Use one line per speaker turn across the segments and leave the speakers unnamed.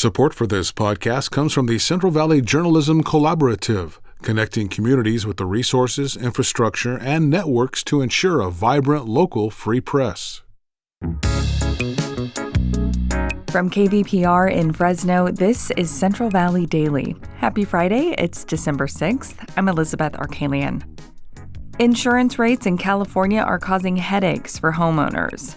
Support for this podcast comes from the Central Valley Journalism Collaborative, connecting communities with the resources, infrastructure, and networks to ensure a vibrant local free press.
From KVPR in Fresno, this is Central Valley Daily. Happy Friday, it's December 6th. I'm Elizabeth Arkalian. Insurance rates in California are causing headaches for homeowners.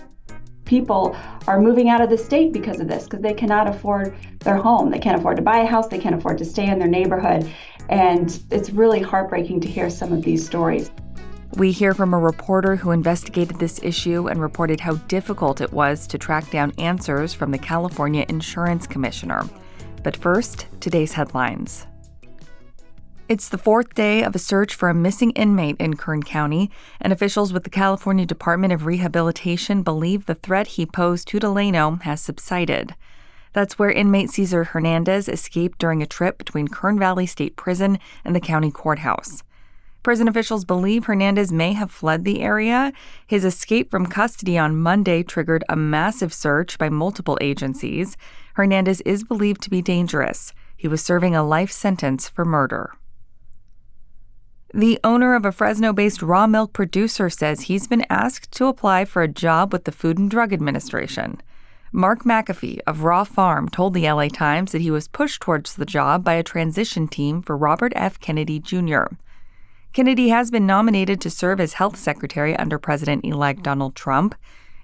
People are moving out of the state because of this, because they cannot afford their home. They can't afford to buy a house. They can't afford to stay in their neighborhood. And it's really heartbreaking to hear some of these stories.
We hear from a reporter who investigated this issue and reported how difficult it was to track down answers from the California Insurance Commissioner. But first, today's headlines. It's the fourth day of a search for a missing inmate in Kern County, and officials with the California Department of Rehabilitation believe the threat he posed to Delano has subsided. That's where inmate Cesar Hernandez escaped during a trip between Kern Valley State Prison and the county courthouse. Prison officials believe Hernandez may have fled the area. His escape from custody on Monday triggered a massive search by multiple agencies. Hernandez is believed to be dangerous. He was serving a life sentence for murder. The owner of a Fresno-based raw milk producer says he's been asked to apply for a job with the Food and Drug Administration. Mark McAfee of Raw Farm told the LA Times that he was pushed towards the job by a transition team for Robert F. Kennedy Jr. Kennedy has been nominated to serve as health secretary under President-elect Donald Trump.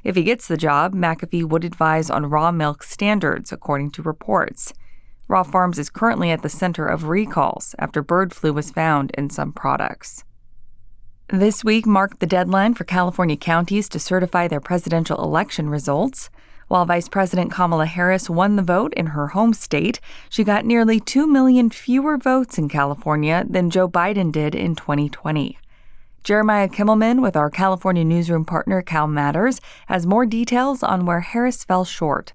If he gets the job, McAfee would advise on raw milk standards, according to reports. Raw Farms is currently at the center of recalls after bird flu was found in some products. This week marked the deadline for California counties to certify their presidential election results. While Vice President Kamala Harris won the vote in her home state, she got nearly 2 million fewer votes in California than Joe Biden did in 2020. Jeremiah Kimmelman with our California newsroom partner Cal Matters has more details on where Harris fell short.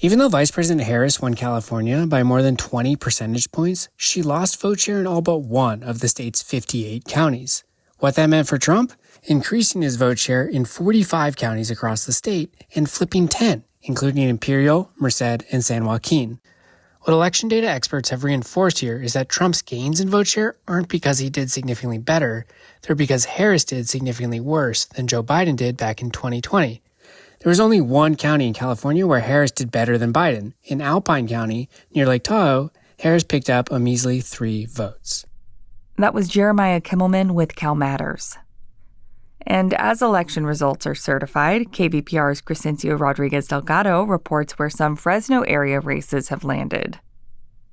Even though Vice President Harris won California by more than 20 percentage points, she lost vote share in all but one of the state's 58 counties. What that meant for Trump? Increasing his vote share in 45 counties across the state and flipping 10, including Imperial, Merced, and San Joaquin. What election data experts have reinforced here is that Trump's gains in vote share aren't because he did significantly better, they're because Harris did significantly worse than Joe Biden did back in 2020. There was only one county in California where Harris did better than Biden. In Alpine County, near Lake Tahoe, Harris picked up a measly 3 votes.
That was Jeremiah Kimmelman with Cal Matters. And as election results are certified, KVPR's Crescencio Rodriguez Delgado reports where some Fresno area races have landed.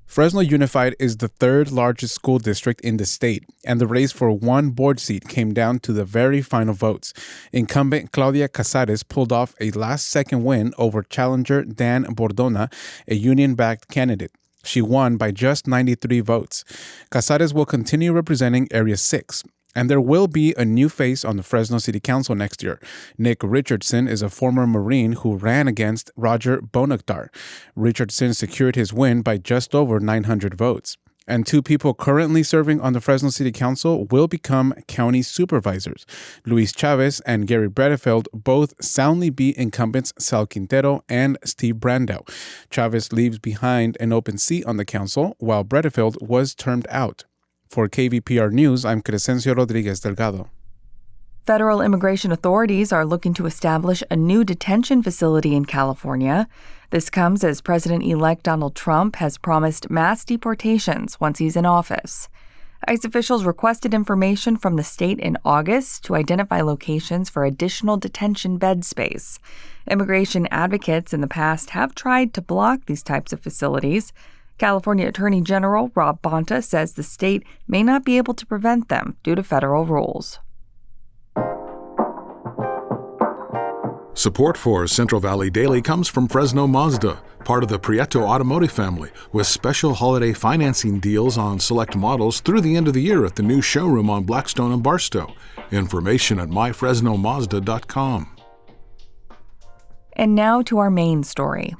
Fresno Unified is the third largest school district in the state, and the race for one board seat came down to the very final votes. Incumbent Claudia Casares pulled off a last-second win over challenger Dan Bordona, a union-backed candidate. She won by just 93 votes. Casares will continue representing Area 6. And there will be a new face on the Fresno City Council next year. Nick Richardson is a former Marine who ran against Roger Bonaktar. Richardson secured his win by just over 900 votes. And 2 people currently serving on the Fresno City Council will become county supervisors. Luis Chavez and Gary Bredefeld both soundly beat incumbents Sal Quintero and Steve Brandow. Chavez leaves behind an open seat on the council, while Bredefeld was termed out. For KVPR News, I'm Crescencio Rodriguez Delgado.
Federal immigration authorities are looking to establish a new detention facility in California. This comes as President-elect Donald Trump has promised mass deportations once he's in office. ICE officials requested information from the state in August to identify locations for additional detention bed space. Immigration advocates in the past have tried to block these types of facilities. California Attorney General Rob Bonta says the state may not be able to prevent them due to federal rules.
Support for Central Valley Daily comes from Fresno Mazda, part of the Prieto Automotive family, with special holiday financing deals on select models through the end of the year at the new showroom on Blackstone and Barstow. Information at myfresnomazda.com.
And now to our main story.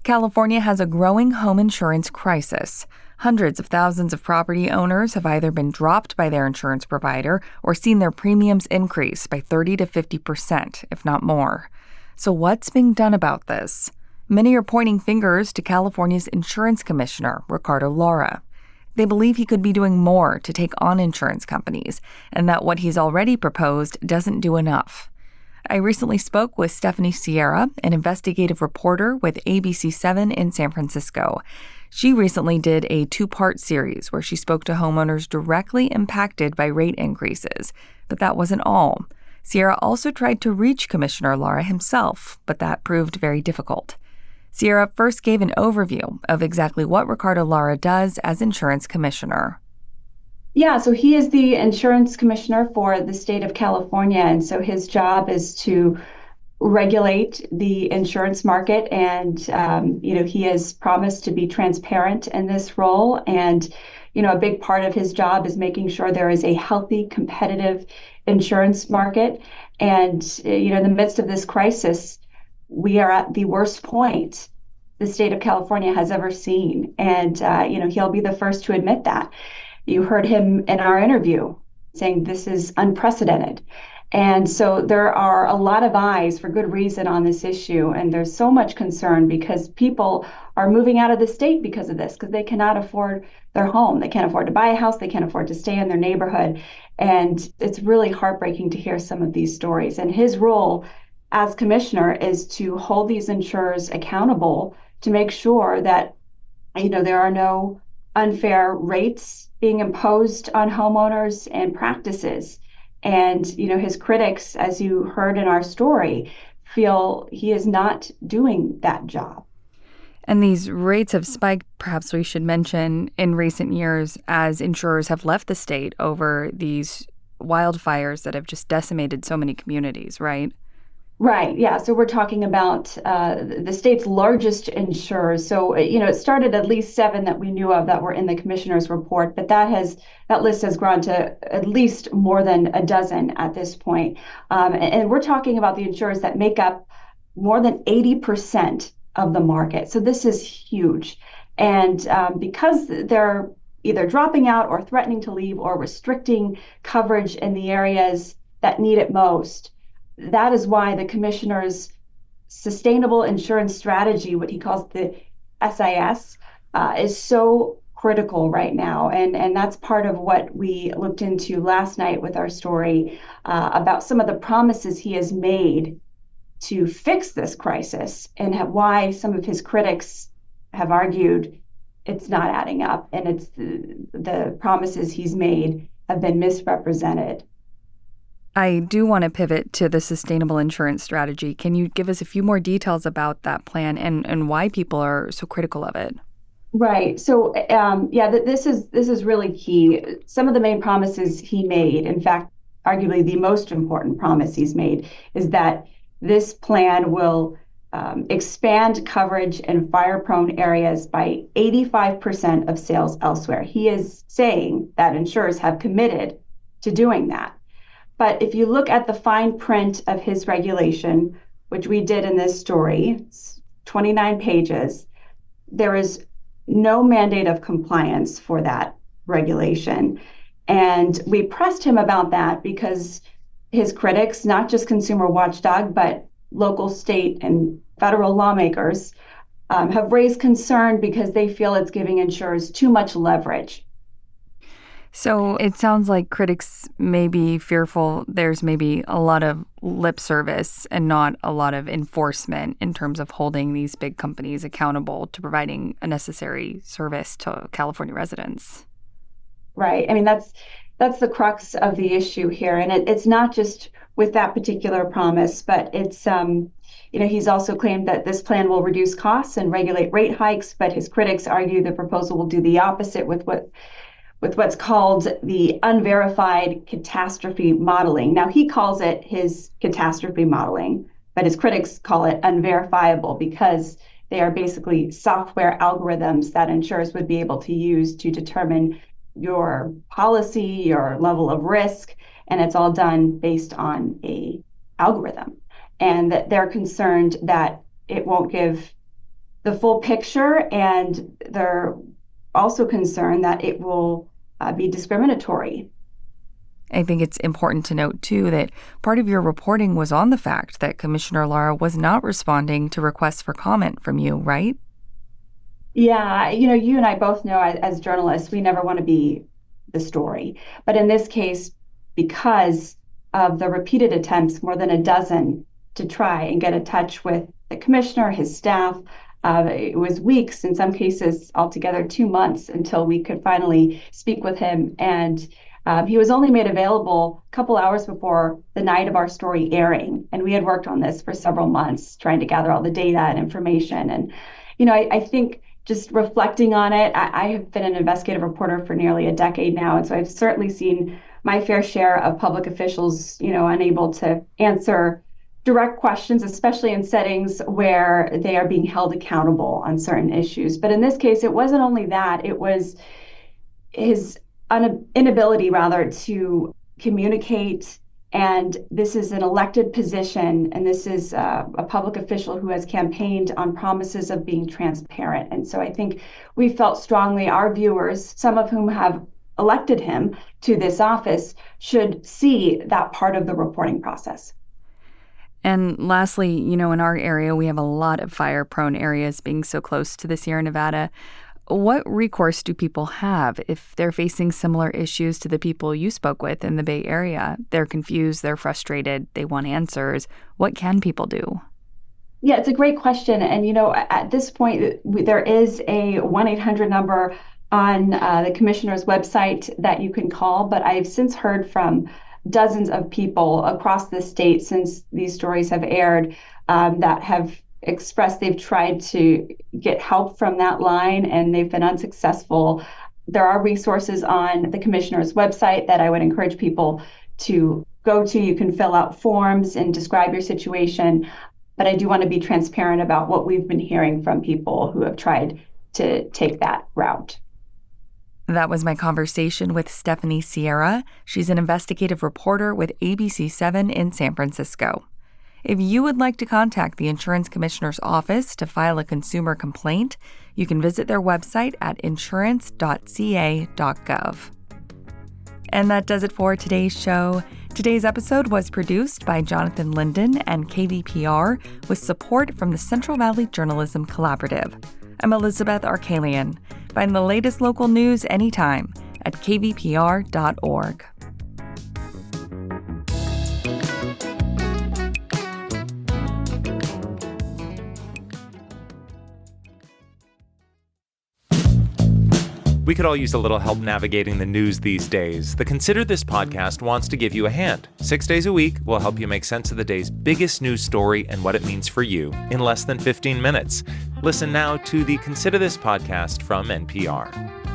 California has a growing home insurance crisis. Hundreds of thousands of property owners have either been dropped by their insurance provider or seen their premiums increase by 30 to 50%, if not more. So what's being done about this? Many are pointing fingers to California's insurance commissioner, Ricardo Lara. They believe he could be doing more to take on insurance companies, and that what he's already proposed doesn't do enough. I recently spoke with Stephanie Sierra, an investigative reporter with ABC7 in San Francisco. She recently did a 2-part series where she spoke to homeowners directly impacted by rate increases. But that wasn't all. Sierra also tried to reach Commissioner Lara himself, but that proved very difficult. Sierra first gave an overview of exactly what Ricardo Lara does as insurance commissioner.
Yeah, so he is the insurance commissioner for the state of California, and so his job is to regulate the insurance market, and he has promised to be transparent in this role. And a big part of his job is making sure there is a healthy, competitive insurance market. And in the midst of this crisis, we are at the worst point the state of California has ever seen, and he'll be the first to admit that. You heard him in our interview saying this is unprecedented. And so there are a lot of eyes for good reason on this issue. And there's so much concern because people are moving out of the state because of this, because they cannot afford their home. They can't afford to buy a house. They can't afford to stay in their neighborhood. And it's really heartbreaking to hear some of these stories. And his role as commissioner is to hold these insurers accountable to make sure that, there are no unfair rates being imposed on homeowners and practices. And, his critics, as you heard in our story, feel he is not doing that job.
And these rates have spiked, perhaps we should mention, in recent years as insurers have left the state over these wildfires that have just decimated so many communities, right?
Right. Yeah. So we're talking about the state's largest insurers. So, it started at least 7 that we knew of that were in the commissioner's report, but that list has grown to at least more than a dozen at this point. And we're talking about the insurers that make up more than 80% of the market. So this is huge. And because they're either dropping out or threatening to leave or restricting coverage in the areas that need it most, that is why the commissioner's sustainable insurance strategy, what he calls the SIS, is so critical right now. And that's part of what we looked into last night with our story about some of the promises he has made to fix this crisis and why some of his critics have argued it's not adding up and it's the promises he's made have been misrepresented.
I do want to pivot to the sustainable insurance strategy. Can you give us a few more details about that plan and why people are so critical of it?
Right. So, this is really key. Some of the main promises he made, in fact, arguably the most important promise he's made, is that this plan will expand coverage in fire-prone areas by 85% of sales elsewhere. He is saying that insurers have committed to doing that. But if you look at the fine print of his regulation, which we did in this story, it's 29 pages, there is no mandate of compliance for that regulation. And we pressed him about that because his critics, not just Consumer Watchdog, but local, state, and federal lawmakers have raised concern because they feel it's giving insurers too much leverage.
So it sounds like critics may be fearful there's maybe a lot of lip service and not a lot of enforcement in terms of holding these big companies accountable to providing a necessary service to California residents.
Right. I mean, that's the crux of the issue here. And it's not just with that particular promise, but it's, he's also claimed that this plan will reduce costs and regulate rate hikes, but his critics argue the proposal will do the opposite with what's called the unverified catastrophe modeling. Now, he calls it his catastrophe modeling, but his critics call it unverifiable because they are basically software algorithms that insurers would be able to use to determine your policy, your level of risk, and it's all done based on a algorithm. And that they're concerned that it won't give the full picture, and they're also concerned that it will be discriminatory.
I think it's important to note, too, that part of your reporting was on the fact that Commissioner Lara was not responding to requests for comment from you, right?
Yeah, you and I both know as journalists, we never want to be the story. But in this case, because of the repeated attempts, more than a dozen, to try and get in touch with the commissioner, his staff, it was weeks, in some cases altogether 2 months, until we could finally speak with him. And he was only made available a couple hours before the night of our story airing. And we had worked on this for several months, trying to gather all the data and information. And, I think just reflecting on it, I have been an investigative reporter for nearly a decade now. And so I've certainly seen my fair share of public officials, unable to answer direct questions, especially in settings where they are being held accountable on certain issues. But in this case, it wasn't only that, it was his inability, rather, to communicate. And this is an elected position, and this is a public official who has campaigned on promises of being transparent. And so I think we felt strongly our viewers, some of whom have elected him to this office, should see that part of the reporting process.
And lastly, in our area, we have a lot of fire-prone areas being so close to the Sierra Nevada. What recourse do people have if they're facing similar issues to the people you spoke with in the Bay Area? They're confused, they're frustrated, they want answers. What can people do?
Yeah, it's a great question. And, at this point, there is a 1-800 number on the commissioner's website that you can call. But I've since heard from dozens of people across the state since these stories have aired that have expressed they've tried to get help from that line and they've been unsuccessful. There are resources on the commissioner's website that I would encourage people to go to. You can fill out forms and describe your situation. But I do want to be transparent about what we've been hearing from people who have tried to take that route.
That was my conversation with Stephanie Sierra. She's an investigative reporter with ABC7 in San Francisco. If you would like to contact the Insurance Commissioner's Office to file a consumer complaint, you can visit their website at insurance.ca.gov. And that does it for today's show. Today's episode was produced by Jonathan Linden and KVPR with support from the Central Valley Journalism Collaborative. I'm Elizabeth Arkalian. Find the latest local news anytime at kvpr.org.
We could all use a little help navigating the news these days. The Consider This podcast wants to give you a hand. 6 days a week, we'll help you make sense of the day's biggest news story and what it means for you in less than 15 minutes. Listen now to the Consider This podcast from NPR.